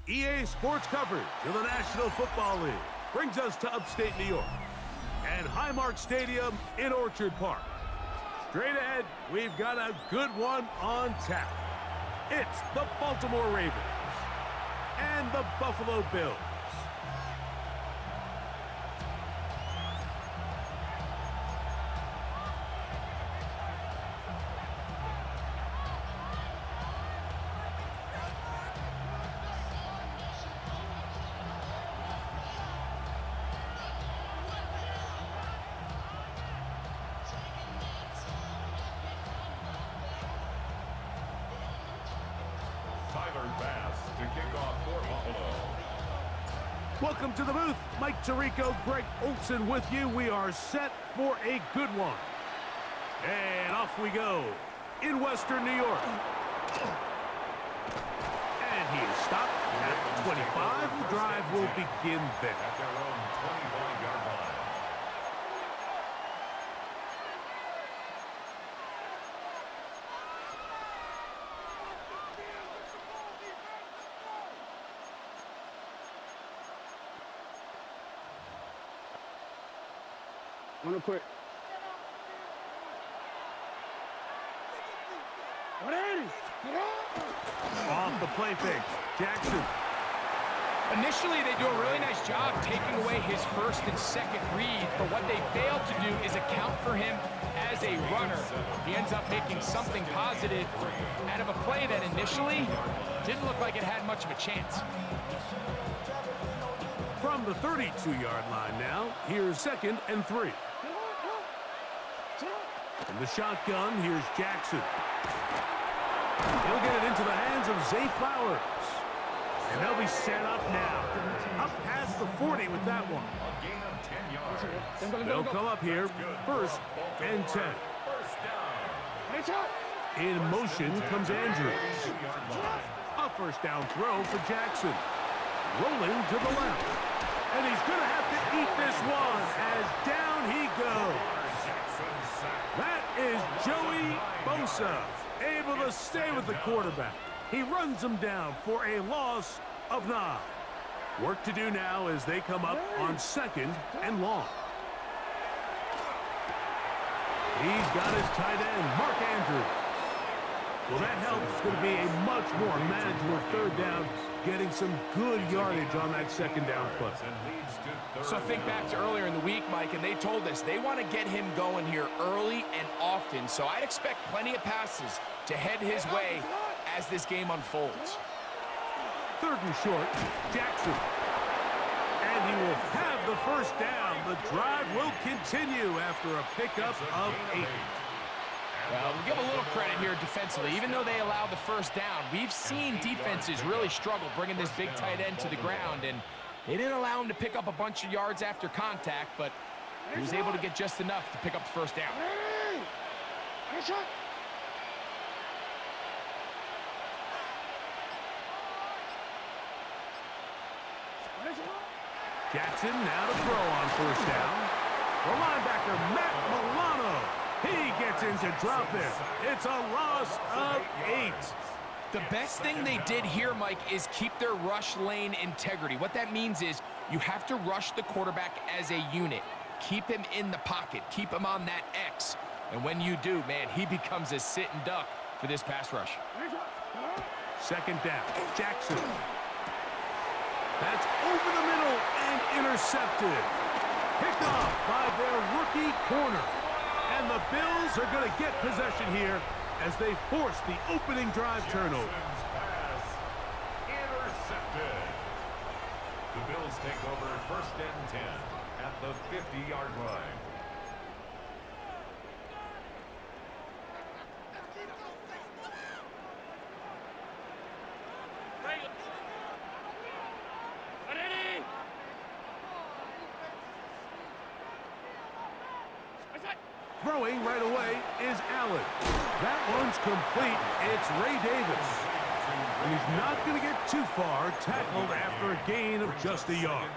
EA Sports coverage of the National Football League brings us to upstate New York and Highmark Stadium in Orchard Park. Straight ahead, we've got a good one on tap. It's the Baltimore Ravens and the Buffalo Bills. Welcome to the booth. Mike Tirico, Greg Olson with you. We are set for a good one. And off we go in Western New York. And he is stopped at the 25. The drive will begin there. At their own 25-yard line. Real quick. Off the play fake, Jackson. Initially, they do a really nice job taking away his first and second read, but what they fail to do is account for him as a runner. He ends up making something positive out of a play that initially didn't look like it had much of a chance. From the 32-yard line now, here's 2nd and 3. In the shotgun, here's Jackson. He'll get it into the hands of Zay Flowers. And they'll be set up now. Up past the 40 with that one. A gain of 10 yards. They'll come up here, 1st and 10. First down. In motion comes Andrews. A first down throw for Jackson. Rolling to the left. And he's going to have to eat this one as down he goes. That is Joey Bosa, able to stay with the quarterback. He runs him down for a loss of 9. Work to do now as they come up on 2nd and long. He's got his tight end, Mark Andrews. Well, that helps. It's going to be a much more manageable 3rd down, getting some good yardage on that 2nd down play. So think back to earlier in the week, Mike, and they told us they want to get him going here early and often. So I'd expect plenty of passes to head his way as this game unfolds. 3rd and short, Jackson. And he will have the first down. The drive will continue after a pickup of 8. Well, we'll give a little credit here defensively. Even though they allowed the first down, we've seen defenses really struggle bringing this big tight end to the ground, and they didn't allow him to pick up a bunch of yards after contact, but he was able to get just enough to pick up the first down. Jackson now to throw on 1st down. The linebacker, Matt Milano. He gets in to drop it. It's a loss of 8. The best thing they did here, Mike, is keep their rush lane integrity. What that means is you have to rush the quarterback as a unit. Keep him in the pocket. Keep him on that X. And when you do, man, he becomes a sit and duck for this pass rush. 2nd down, Jackson. That's over the middle and intercepted. Picked off by their rookie corner. And the Bills are going to get possession here as they force the opening drive turnover. Pass intercepted. The Bills take over 1st and 10 at the 50-yard line. Throwing right away is Allen. That one's complete. It's Ray Davis. And he's not going to get too far, tackled after a gain of just a yard.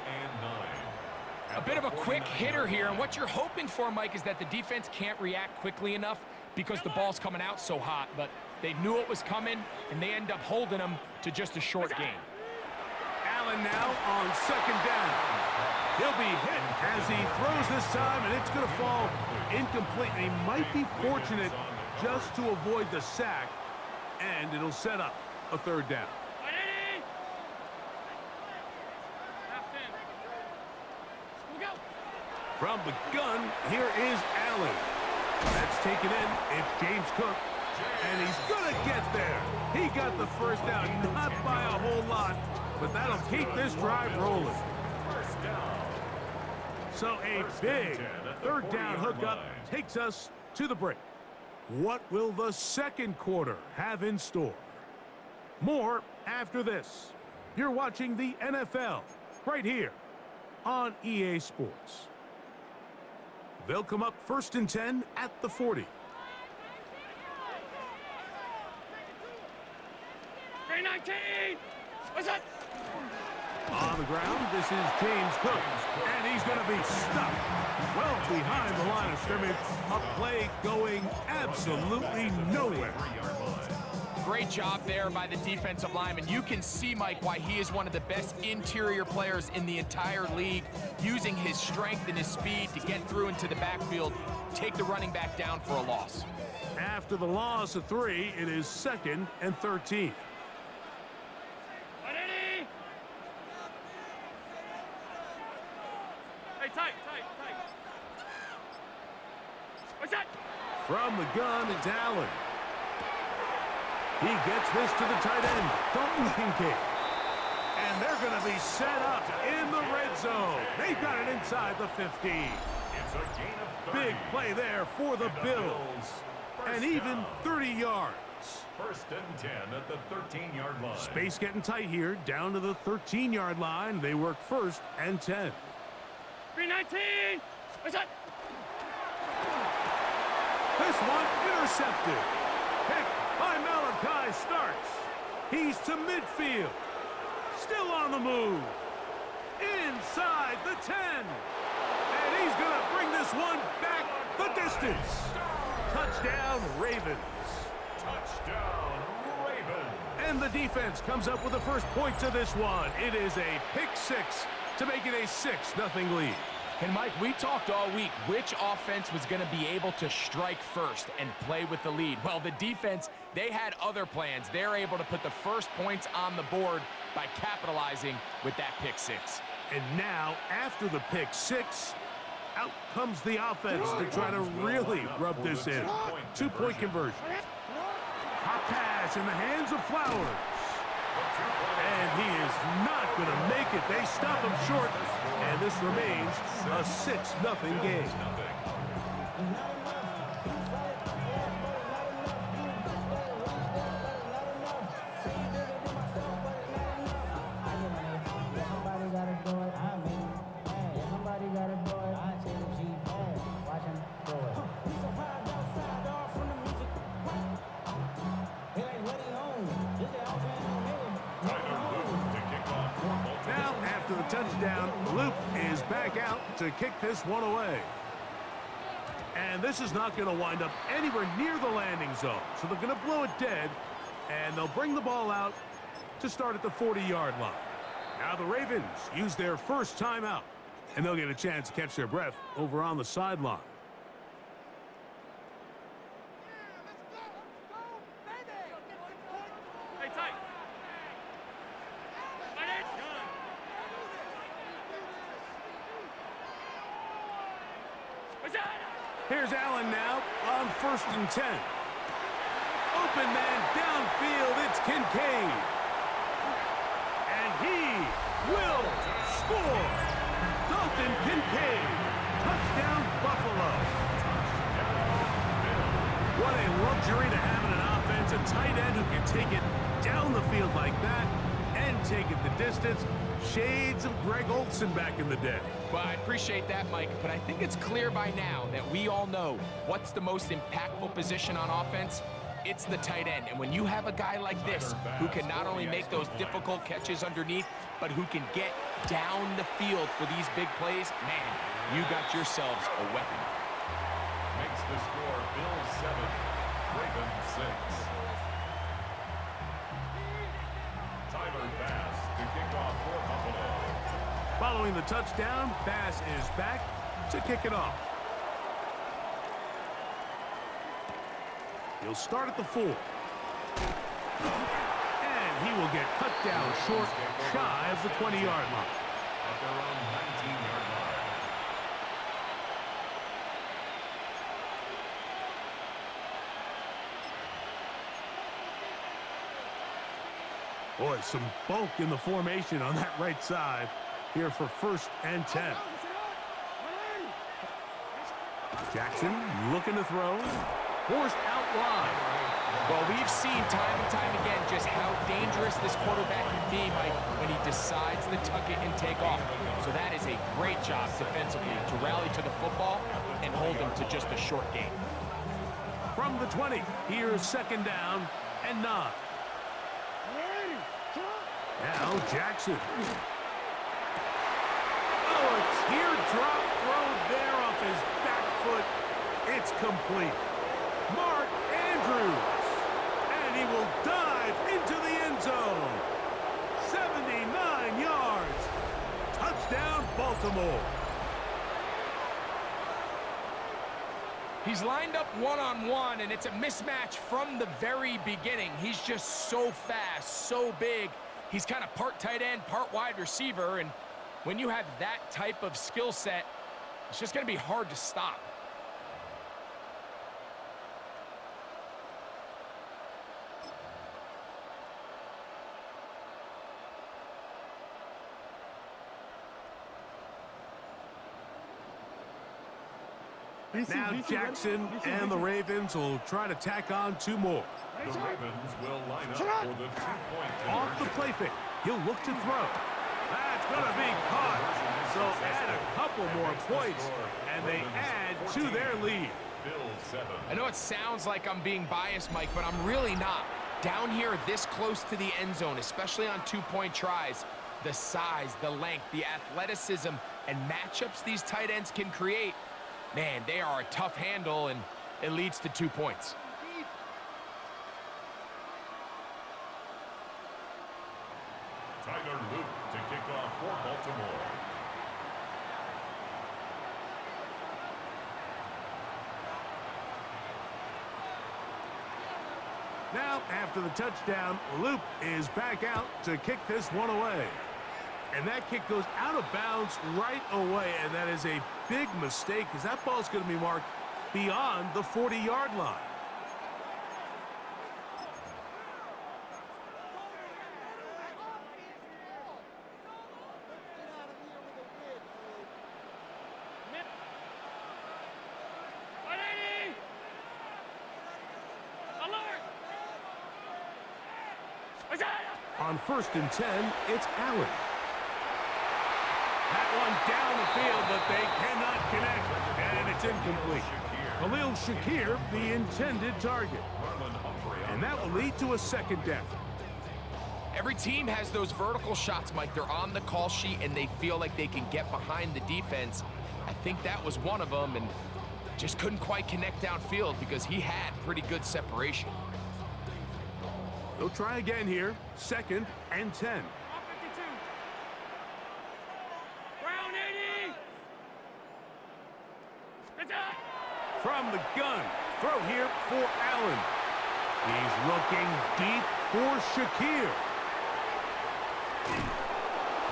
A bit of a quick hitter here, and what you're hoping for, Mike, is that the defense can't react quickly enough because the ball's coming out so hot, but they knew it was coming, and they end up holding them to just a short gain. Allen now on second down. He'll be hit as he throws this time, and it's going to fall incomplete. And he might be fortunate just to avoid the sack, and it'll set up a third down. From the gun, here is Allen. That's taken in. It's James Cook, and he's going to get there. He got the first down, not by a whole lot, but that'll keep this drive rolling. So a big third down hookup takes us to the break. What will the second quarter have in store? More after this. You're watching the NFL right here on EA Sports. They'll come up 1st and 10 at the 40. 319! What's up? On the ground, this is James Cook, and he's going to be stuck well behind the line of scrimmage. A play going absolutely nowhere. Great job there by the defensive lineman. You can see, Mike, why he is one of the best interior players in the entire league, using his strength and his speed to get through into the backfield, take the running back down for a loss. After the loss of 3, it is 2nd and 13. Hey, tight. What's that? From the gun, it's Allen. He gets this to the tight end, Dalton Kincaid. And they're going to be set up in the red zone. They've got it inside the 15. It's a gain of 30. Big play there for the Bills. And even 30 yards. 1st and 10 at the 13-yard line. Space getting tight here, down to the 13-yard line. They work 1st and 10. 319! What's that? This one intercepted. Picked by Malachi Starks. He's to midfield. Still on the move. Inside the 10. And he's going to bring this one back the distance. Touchdown, Ravens. Touchdown, Ravens. And the defense comes up with the first point to this one. It is a pick 6 to make it a 6-0 lead. And Mike, we talked all week which offense was going to be able to strike first and play with the lead. Well, the defense, they had other plans. They're able to put the first points on the board by capitalizing with that pick 6. And now, after the pick 6, out comes the offense to try to really rub this in. 2-point conversion. Hot pass in the hands of Flowers. And he is not going to make it. They stop him short. And this remains a 6-0 game. Touchdown, Luke is back out to kick this one away. And this is not going to wind up anywhere near the landing zone. So they're going to blow it dead, and they'll bring the ball out to start at the 40-yard line. Now the Ravens use their first timeout, and they'll get a chance to catch their breath over on the sideline. Here's Allen now on 1st and 10. Open man downfield, it's Kincaid. And he will score. Dalton Kincaid. Touchdown, Buffalo. What a luxury to have in an offense. A tight end who can take it down the field like that and take it the distance. Shades of Greg Olsen back in the day. Well, I appreciate that, Mike, but I think it's clear by now that we all know what's the most impactful position on offense. It's the tight end. And when you have a guy like this who can not only make those difficult catches underneath, but who can get down the field for these big plays, man, you got yourselves a weapon. Makes the score Bills 7, Ravens 6. Tyler Bass to kick off for Buffalo. Following the touchdown, Bass is back to kick it off. He'll start at the 4. And he will get cut down short, shy of the 20-yard line. At their own 19-yard line. Boy, some bulk in the formation on that right side here for 1st and 10. Jackson looking to throw. Forced out wide. Well, we've seen time and time again just how dangerous this quarterback can be, Mike, when he decides to tuck it and take off. So that is a great job defensively to rally to the football and hold him to just a short gain. From the 20, here's 2nd down and 9. Now Jackson. Oh, a teardrop throw there off his back foot. It's complete. Mark Andrews. And he will dive into the end zone. 79 yards. Touchdown, Baltimore. He's lined up one-on-one, and it's a mismatch from the very beginning. He's just so fast, so big. He's kind of part tight end, part wide receiver, and when you have that type of skill set, it's just going to be hard to stop. Now Jackson and the Ravens will try to tack on 2 more. The Ravens will line up for the 2-point Off the play fake. He'll look to throw. That's going to be caught. So add a couple more points, and they add to their lead. Bills 7. I know it sounds like I'm being biased, Mike, but I'm really not. Down here this close to the end zone, especially on 2-point tries, the size, the length, the athleticism, and matchups these tight ends can create, man, they are a tough handle, and it leads to 2 points. Tyler Luke to kick off for Baltimore. Now, after the touchdown, Luke is back out to kick this one away. And that kick goes out of bounds right away, and that is a big mistake because that ball's going to be marked beyond the 40-yard line. On 1st and 10, it's Allen. That one down the field, but they cannot connect, and it's incomplete. Khalil Shakir, the intended target. And that will lead to a 2nd down. Every team has those vertical shots, Mike. They're on the call sheet, and they feel like they can get behind the defense. I think that was one of them, and just couldn't quite connect downfield because he had pretty good separation. They'll try again here. 2nd and 10. Brown 80. It's up. From the gun, throw here for Allen. He's looking deep for Shakir.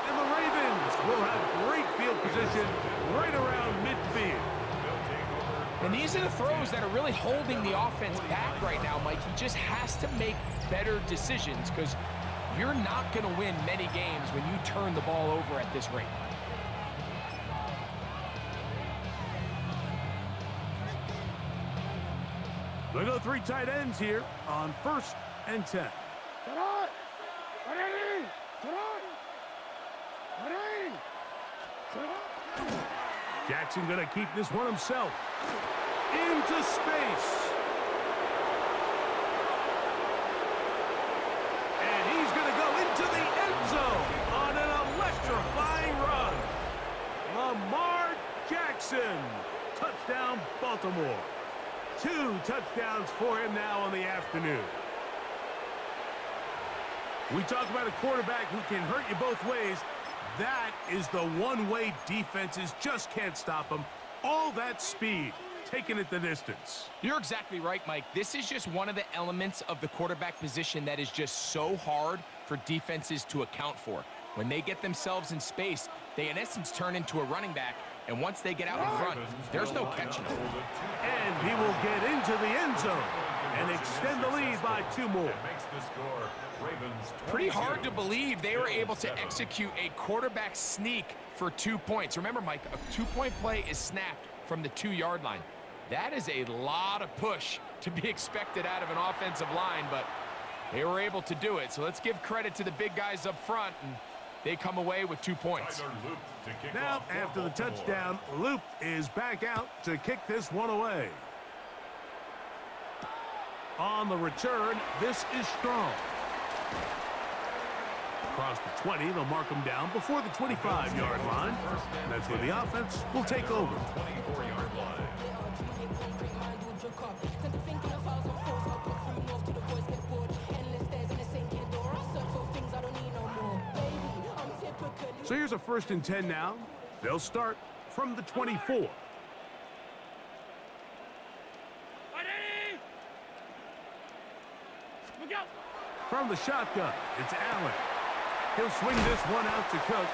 And the Ravens will have great field position right around midfield. And these are the throws that are really holding the offense back right now, Mike. He just has to make better decisions because you're not going to win many games when you turn the ball over at this rate. They go 3 tight ends here on 1st and 10. Jackson going to keep this one himself. Into space. And he's going to go into the end zone on an electrifying run. Lamar Jackson. Touchdown, Baltimore. 2 touchdowns for him now on the afternoon. We talk about a quarterback who can hurt you both ways. That is the one-way defenses just can't stop them. All that speed, taking it the distance. You're exactly right, Mike. This is just one of the elements of the quarterback position that is just so hard for defenses to account for. When they get themselves in space, they in essence turn into a running back, and once they get out in front, there's no catching them. And he will get into the end zone and extend the lead by 2 more. Pretty hard to believe they were able to execute a quarterback sneak for 2 points. Remember, Mike, a 2-point play is snapped from the 2-yard line. That is a lot of push to be expected out of an offensive line, but they were able to do it. So let's give credit to the big guys up front, and they come away with 2 points. Now, after the touchdown, Loop is back out to kick this one away. On the return, this is Strong. Across the 20, they'll mark him down before the 25-yard line. And that's where the offense will take over. 24-yard line. So here's a 1st and 10 now. They'll start from the 24. Ready? Look out! From the shotgun, it's Allen. He'll swing this one out to Cook.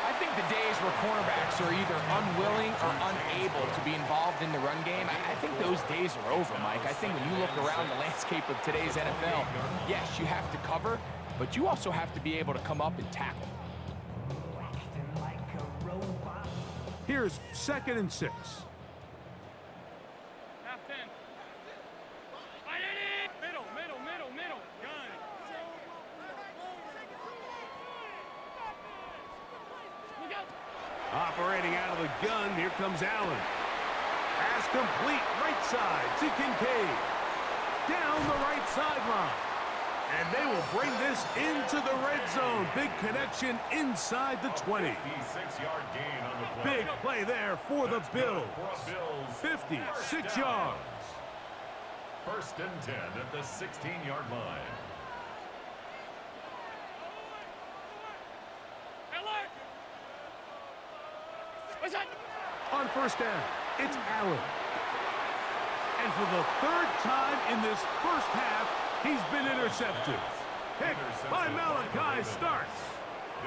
I think the days where cornerbacks are either unwilling or unable to be involved in the run game, I think those days are over, Mike. I think when you look around the landscape of today's NFL, yes, you have to cover, but you also have to be able to come up and tackle. Here's 2nd and 6. Half 10. Ready? Middle. Gun. Look out! Operating out of the gun, here comes Allen. Pass complete, right side to Kincaid. Down the right sideline. And they will bring this into the red zone. Big connection inside the 20. 56-yard gain on the play. Big play there for the Bills. 56 yards. 1st and 10 at the 16-yard line. Alert! What's that? On 1st down, it's Allen. And for the 3rd time in this 1st half, he's been intercepted. Picked by Malachi Starks.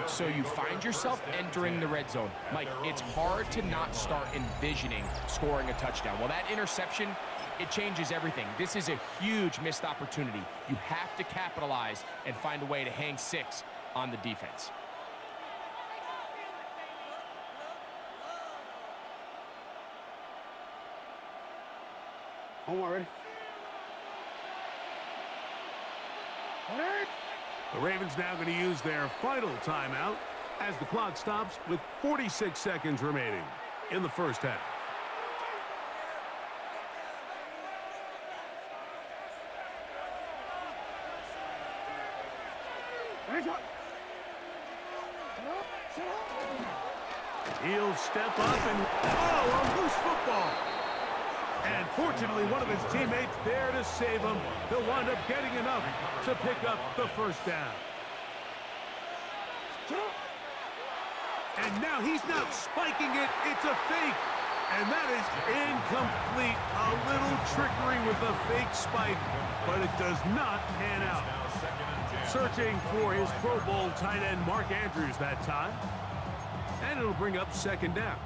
So you find yourself entering the red zone. Mike, it's hard to not start envisioning scoring a touchdown. Well, that interception, it changes everything. This is a huge missed opportunity. You have to capitalize and find a way to hang 6 on the defense. Ready? The Ravens now going to use their final timeout as the clock stops with 46 seconds remaining in the 1st half. He'll step up and, a loose football. And fortunately, one of his teammates there to save him. He'll wind up getting enough to pick up the 1st down. And now he's not spiking it. It's a fake. And that is incomplete. A little trickery with a fake spike, but it does not pan out. Searching for his Pro Bowl tight end Mark Andrews that time. And it'll bring up 2nd down.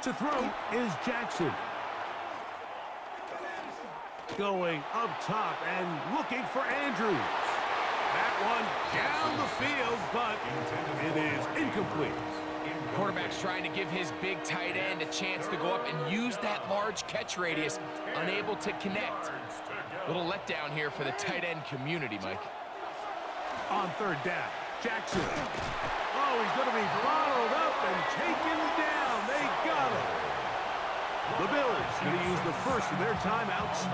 To throw is Jackson. Going up top and looking for Andrews. That one down the field, but it is incomplete. Quarterback's trying to give his big tight end a chance to go up and use that large catch radius, unable to connect. Little letdown here for the tight end community, Mike. On 3rd down, Jackson. Oh, he's going to be bottled up and taken down. They got him. The Bills going to use the 1st of their timeouts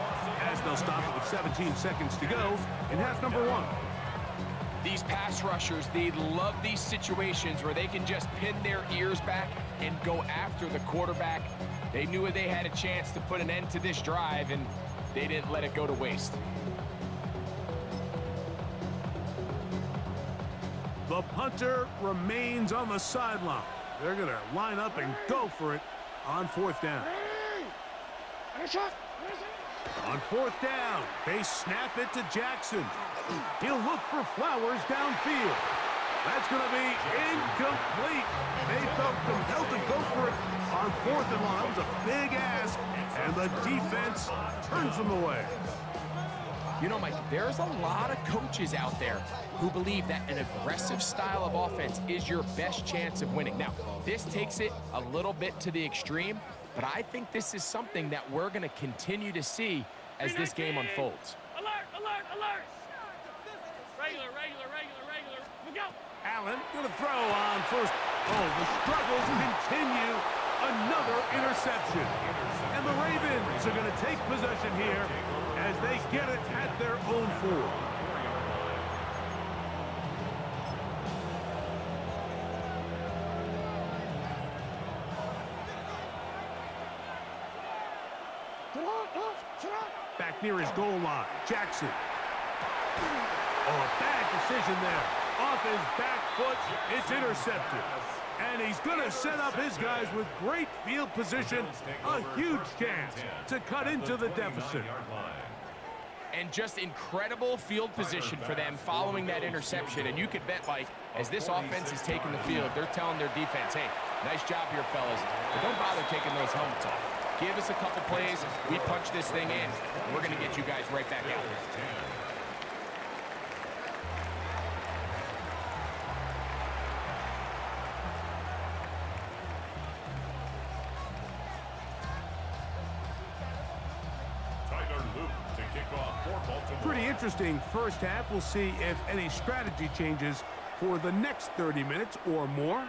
as they'll stop it with 17 seconds to go in half number 1. These pass rushers, they love these situations where they can just pin their ears back and go after the quarterback. They knew they had a chance to put an end to this drive, and they didn't let it go to waste. The punter remains on the sideline. They're going to line up and go for it on 4th down. On 4th down, they snap it to Jackson. He'll look for Flowers downfield. That's going to be incomplete. They felt compelled to go for it on 4th and long. It was a big ask, and the defense turns them away. You know, Mike, there's a lot of coaches out there who believe that an aggressive style of offense is your best chance of winning. Now, this takes it a little bit to the extreme, but I think this is something that we're going to continue to see as this game unfolds. Alert, alert, alert. Regular, regular, regular, regular. Look out. Allen going to throw on first. Oh, the struggles continue. Another interception. And the Ravens are going to take possession here as they get it at their own 4. Back near his goal line, Jackson. Oh, a bad decision there. Off his back foot, it's intercepted. And he's going to set up his guys with great field position. A huge chance to cut into the deficit. And just incredible field position for them following that interception. And you could bet, Mike, as this offense is taking the field, they're telling their defense, hey, nice job here, fellas, but don't bother taking those helmets off. Give us a couple plays, we punch this thing in, and we're going to get you guys right back out. Pretty interesting first half. We'll see if any strategy changes for the next 30 minutes or more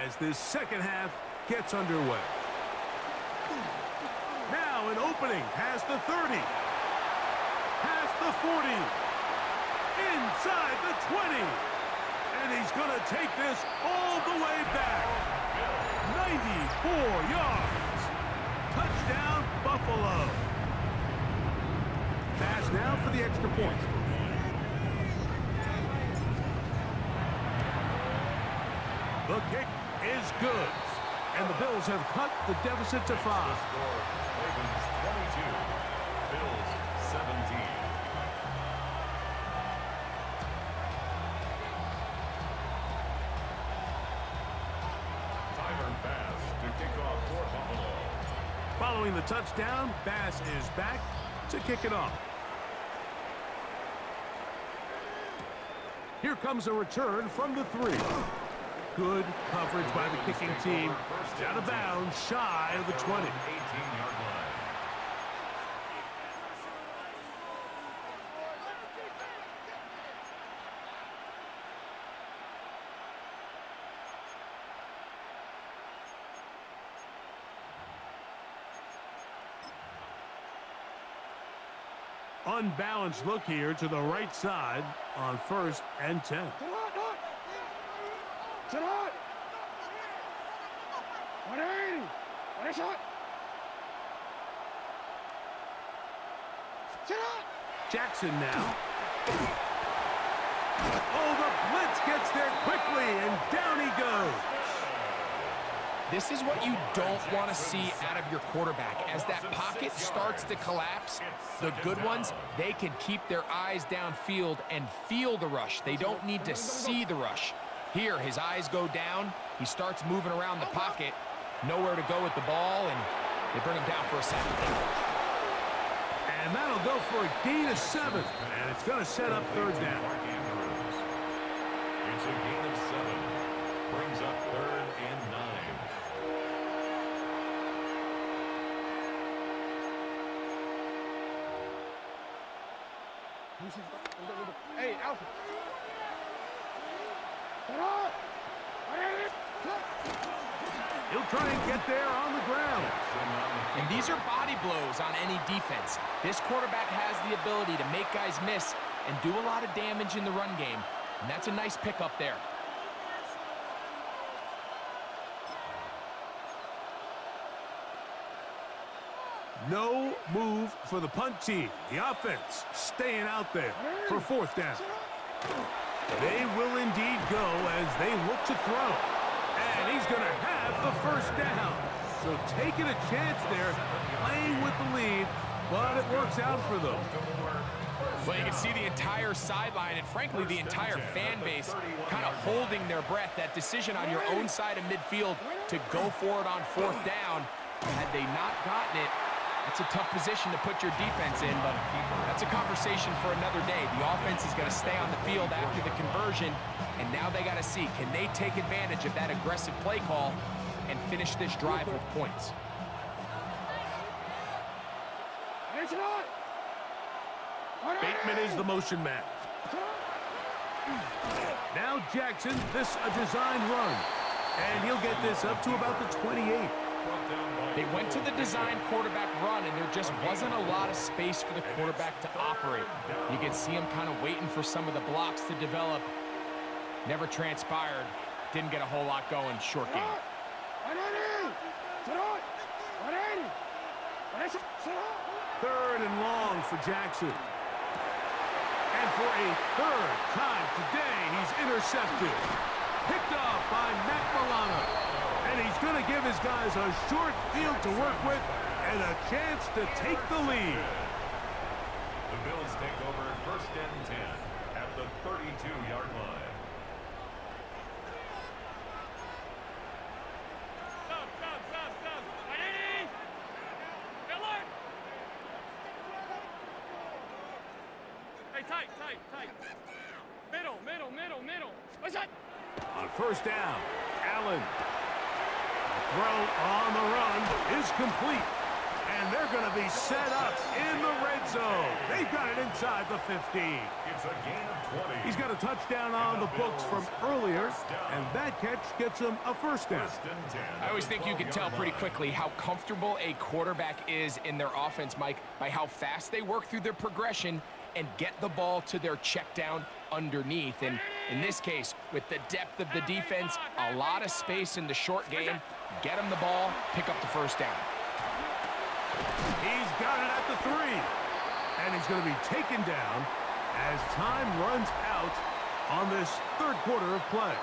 as this second half gets underway. Now an opening past the 30, past the 40, inside the 20, and he's going to take this all the way back. 94 yards. Touchdown, Buffalo. Pass now for the extra point. The kick is good. And the Bills have cut the deficit to 5. Ravens 22, Bills 17. Tyler Bass to kick off for Buffalo. Following the touchdown, Bass is back to kick it off. Here comes a return from the 3. Good coverage by the kicking team. Out of bounds, shy of the 20. 18-yard line. Unbalanced look here to the right side on 1st and 10. Jackson now. Oh, the blitz gets there quickly, and down he goes. This is what you don't want to see out of your quarterback. As that pocket starts to collapse, the good ones, they can keep their eyes downfield and feel the rush. They don't need to see the rush. Here, his eyes go down. He starts moving around the pocket. Nowhere to go with the ball, and they bring him down for a sack. And that'll go for a gain of 7. And it's going to set up 3rd down. It's a gain of 7. Brings up 3rd and 9. Hey, Alfred. He'll try and get there on the ground. And these are body blows on any defense. This quarterback has the ability to make guys miss and do a lot of damage in the run game. And that's a nice pickup there. No move for the punt team. The offense staying out there for fourth down. They will indeed go as they look to throw. And he's going to have the first down. So taking a chance there, playing with the lead, but it works out for them. Well, you can see the entire sideline and, frankly, the entire fan base kind of holding their breath. That decision on your own side of midfield to go for it on fourth down. Had they not gotten it, that's a tough position to put your defense in, but that's a conversation for another day. The offense is going to stay on the field after the conversion, and now they got to see, can they take advantage of that aggressive play call and finish this drive with points? Bateman is the motion man. Now Jackson, this a designed run, and he'll get this up to about the 28. They went to the design quarterback run, and there just wasn't a lot of space for the quarterback to operate. You can see him kind of waiting for some of the blocks to develop. Never transpired. Didn't get a whole lot going. Short game. Third and long for Jackson. And for a third time today, he's intercepted. Picked off by Matt Milano. And he's going to give his guys a short field to work with and a chance to take the lead. The Bills take over first and 10 at the 32-yard line. Stop. Ready? Miller! Hey, tight. Middle. What's that? On first down, Allen. Throw on the run is complete. And they're going to be set up in the red zone. They've got it inside the 15. It's a gain of 20. He's got a touchdown on the books from earlier, and that catch gets him a first down. I always think you can tell pretty quickly how comfortable a quarterback is in their offense, Mike, by how fast they work through their progression and get the ball to their check down underneath. And in this case, with the depth of the defense, a lot of space in the short game, get him the ball, pick up the first down. He's got it at the 3. And he's going to be taken down as time runs out on this third quarter of play.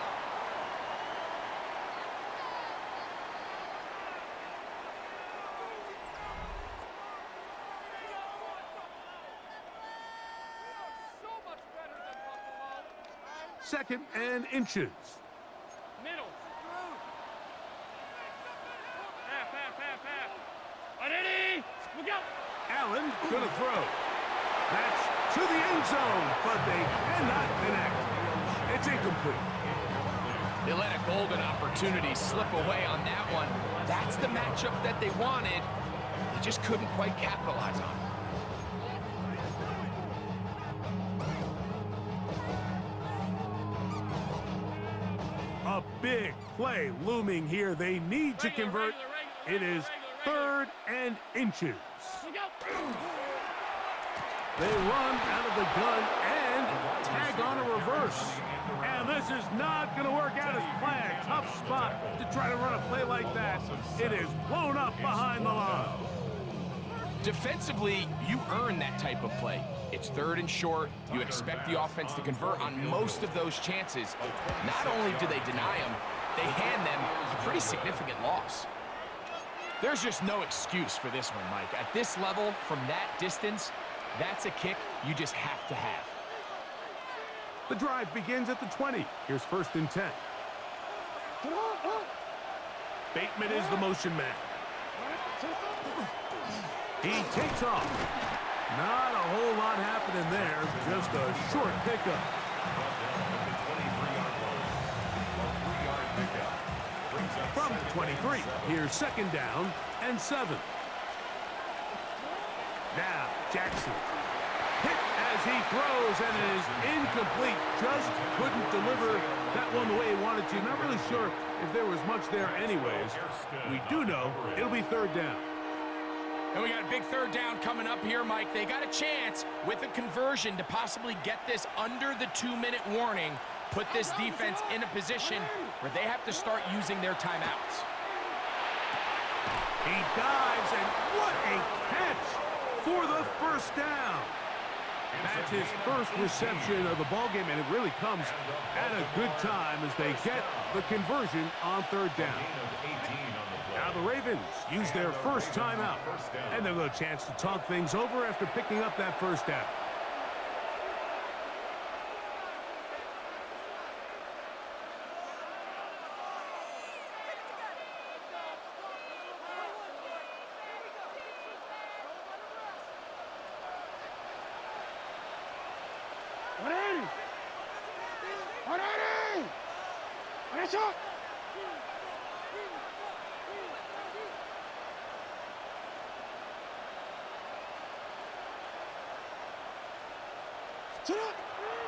Second and inches. Middle. Half. Ready? Look out. Allen going to throw. That's to the end zone, but they cannot connect. It's incomplete. They let a golden opportunity slip away on that one. That's the matchup that they wanted. They just couldn't quite capitalize on it. A big play looming here. They need to convert. It is third and inches. They run out of the gun and tag on a reverse. And this is not going to work out as planned. Tough spot to try to run a play like that. It is blown up behind the line. Defensively, you earn that type of play. It's third and short. You expect the offense to convert on most of those chances. Not only do they deny them, they hand them a pretty significant loss. There's just no excuse for this one, Mike. At this level, from that distance, that's a kick you just have to have. The drive begins at the 20. Here's first and 10. Bateman is the motion man. He takes off. Not a whole lot happening there. Just a short pickup. From the 23, here's second down and 7. Now, Jackson. Hit as he throws, and it is incomplete. Just couldn't deliver that one the way he wanted to. Not really sure if there was much there anyways. We do know it'll be third down. And we got a big third down coming up here, Mike. They got a chance with a conversion to possibly get this under the 2-minute warning, put this defense in a position where they have to start using their timeouts. He dives, and what a catch for the first down. That's his first reception of the ballgame, and it really comes at a good time as they get the conversion on third down. Now the Ravens use their first timeout, and they'll have a chance to talk things over after picking up that first down.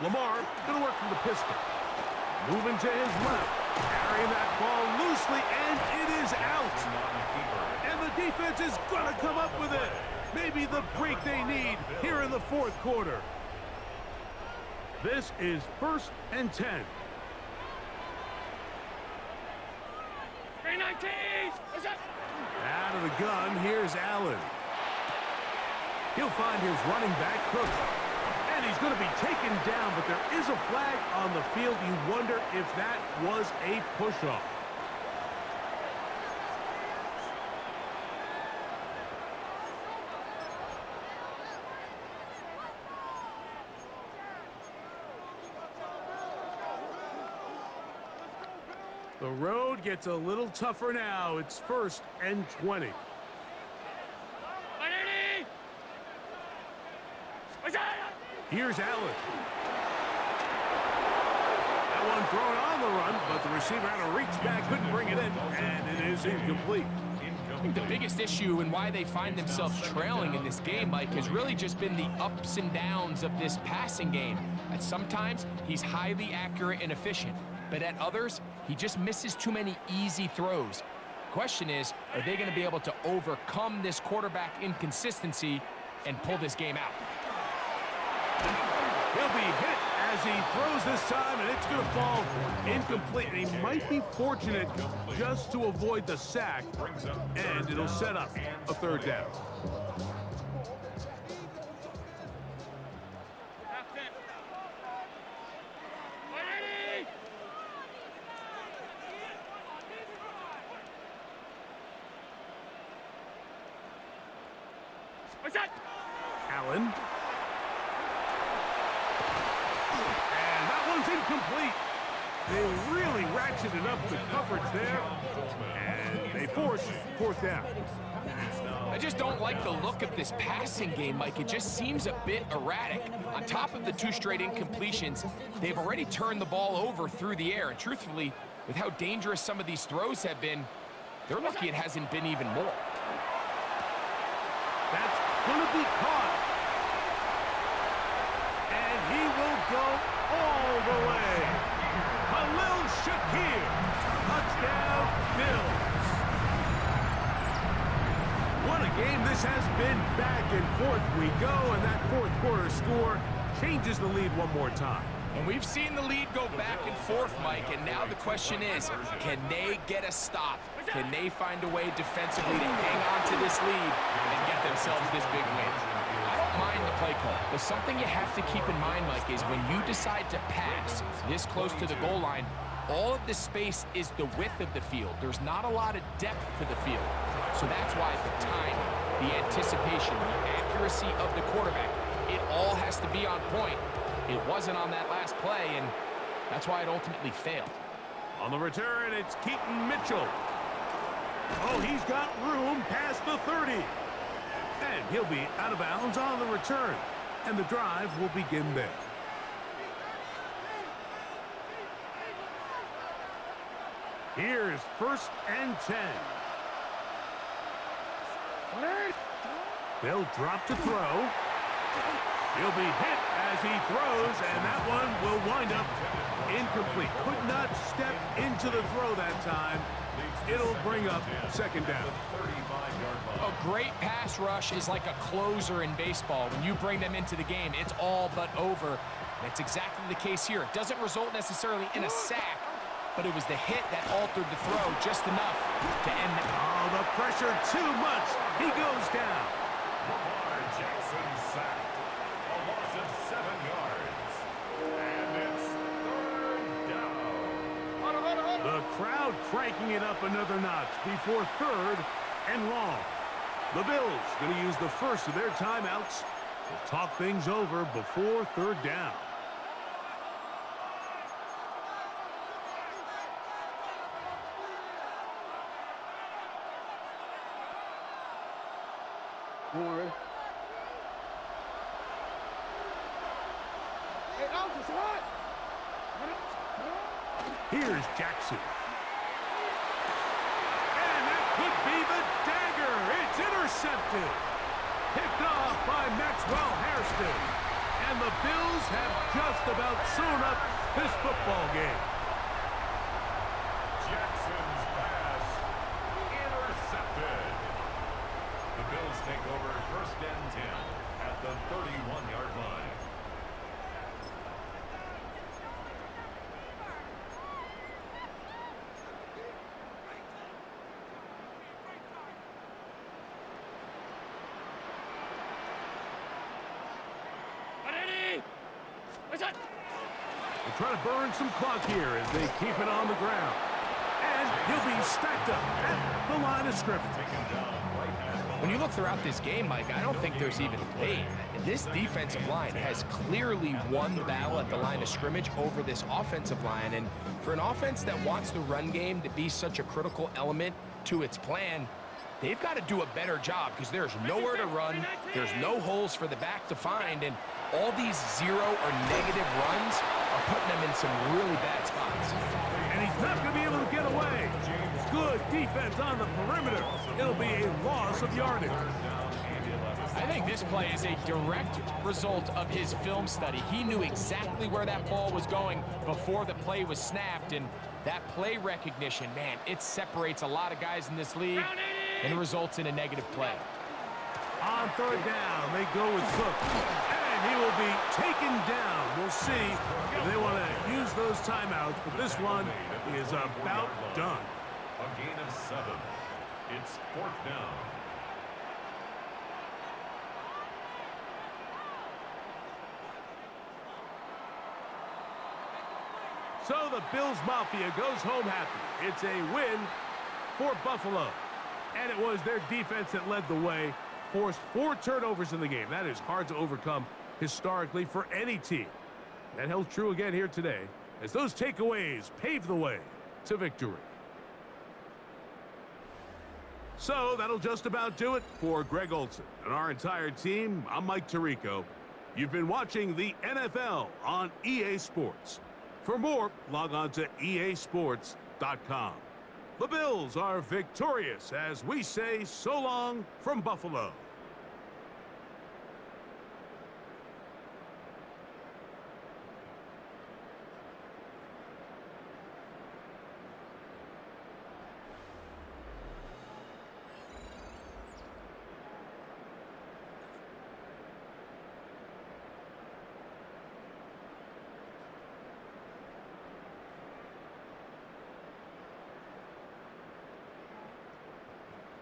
Lamar going to work from the pistol. Moving to his left. Carrying that ball loosely, and it is out. And the defense is going to come up with it. Maybe the break they need here in the fourth quarter. This is 1st and 10. 319! What's up? Out of the gun, here's Allen. He'll find his running back, Cook. And he's going to be taken down, but there is a flag on the field. You wonder if that was a push-off. The road gets a little tougher now. It's 1st and 20. Here's Allen. That one thrown on the run, but the receiver had to reach back, couldn't bring it in, and it is incomplete. I think the biggest issue and why they find themselves trailing in this game, Mike, has really just been the ups and downs of this passing game. At sometimes, he's highly accurate and efficient, but at others, he just misses too many easy throws. Question is, are they going to be able to overcome this quarterback inconsistency and pull this game out? He'll be hit as he throws this time, and it's going to fall incomplete. And he might be fortunate just to avoid the sack, and it'll set up a third down. What's that? Allen. Incomplete. They really ratcheted up the coverage there, and they force 4th down. I just don't like the look of this passing game, Mike. It just seems a bit erratic. On top of the 2 straight incompletions, they've already turned the ball over through the air, and truthfully, with how dangerous some of these throws have been, they're lucky it hasn't been even more. That's going to be caught, and he will go all the way. Khalil Shakir, touchdown Bills. What a game this has been. Back and forth we go, and that fourth quarter score changes the lead one more time. And we've seen the lead go back and forth, Mike, and now the question is, can they get a stop? Can they find a way defensively to hang on to this lead and get themselves this big win? I don't mind the play call, but something you have to keep in mind, Mike, is when you decide to pass this close to the goal line, all of the space is the width of the field. There's not a lot of depth to the field. So that's why the timing, the anticipation, the accuracy of the quarterback, it all has to be on point. It wasn't on that last play, and that's why it ultimately failed. On the return, it's Keaton Mitchell. Oh, he's got room past the 30. And he'll be out of bounds on the return. And the drive will begin there. Here's 1st and 10. They'll drop to throw. He'll be hit as he throws, and that one will wind up incomplete. Could not step into the throw that time, It'll bring up second down. 35-yard line. A great pass rush is like a closer in baseball. When you bring them into the game, it's all but over. That's exactly the case here. It doesn't result necessarily in a sack, but it was the hit that altered the throw just enough to end it. Oh, the pressure too much. He goes down. Lamar Jackson sacked. A loss of 7 yards. And it's third down. The crowd cranking it up another notch before third and long. The Bills going to use the first of their timeouts to talk things over before third down. Here's Jackson. And that could be the dagger. It's intercepted. Picked off by Maxwell Hairston. And the Bills have just about sewn up this football game. Jackson's pass intercepted. The Bills take over first and 10 at the 31-yard line. They're trying to burn some clock here as they keep it on the ground. And he'll be stacked up at the line of scrimmage. When you look throughout this game, Mike, I don't think there's even a debate. This defensive line has clearly won the battle at the line of scrimmage over this offensive line. And for an offense that wants the run game to be such a critical element to its plan, they've got to do a better job because there's nowhere to run, there's no holes for the back to find, and all these zero or negative runs are putting them in some really bad spots. And he's not going to be able to get away. Good defense on the perimeter. It'll be a loss of yardage. I think this play is a direct result of his film study. He knew exactly where that ball was going before the play was snapped, and that play recognition, man, it separates a lot of guys in this league and results in a negative play. On third down, they go with Cook. And he will be taken down. We'll see if they want to use those timeouts, but this one is about done. A gain of 7. It's fourth down. So the Bills Mafia goes home happy. It's a win for Buffalo. And it was their defense that led the way, forced 4 turnovers in the game. That is hard to overcome historically for any team. That held true again here today as those takeaways pave the way to victory. So that'll just about do it for Greg Olsen and our entire team. I'm Mike Tirico. You've been watching the NFL on EA Sports. For more, log on to easports.com. The Bills are victorious as we say so long from Buffalo.